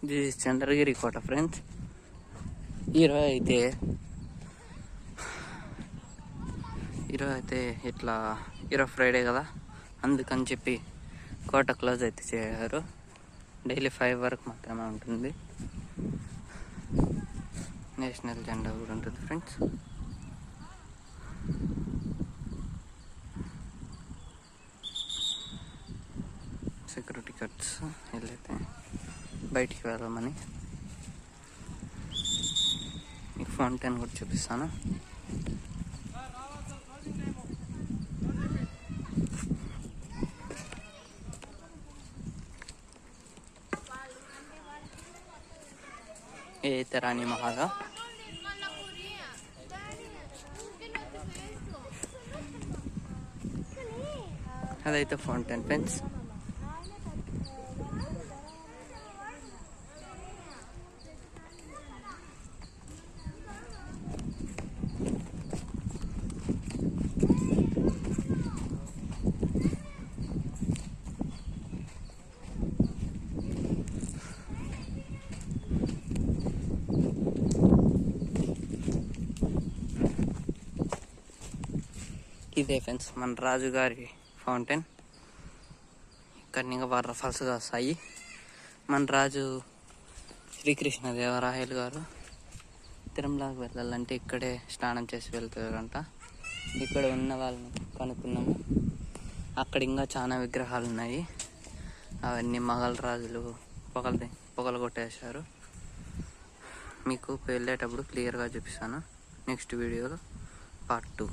ఇది చంద్రగిరి కోట ఫ్రెండ్స్. ఈరోజు అయితే ఇట్లా ఈరోజు ఫ్రైడే కదా, అందుకని చెప్పి కోట క్లోజ్ అయితే చేశారు. డైలీ 5 వరకు మాత్రమే ఉంటుంది. నేషనల్ జెండా కూడా ఉంటుంది ఫ్రెండ్స్. సెక్యూరిటీ గార్డ్స్ వెళ్ళైతే బయటికి వెళ్ళమని. మీకు ఫౌంటైన్ కూడా చూపిస్తాను. అయితే రాణి మహాల్, అదైతే ఫౌంటైన్ ఫ్రెండ్స్. ఇదే ఫ్రెండ్స్ మన రాజుగారి ఫౌంటైన్. ఇక్కడ ఇంకా వాటర్ ఫాల్స్గా వస్తాయి. మన రాజు శ్రీకృష్ణదేవరాయలు గారు తిరుమలకి వెళ్ళాలంటే ఇక్కడే స్నానం చేసి వెళ్తారంట. ఇక్కడ ఉన్న వాళ్ళని కనుక్కున్నాము. అక్కడ ఇంకా చాలా విగ్రహాలు ఉన్నాయి. అవన్నీ మొఘల్ రాజులు పొగలగొట్టేశారు. మీకు వెళ్ళేటప్పుడు క్లియర్గా చూపిస్తాను నెక్స్ట్ వీడియోలో పార్ట్ 2.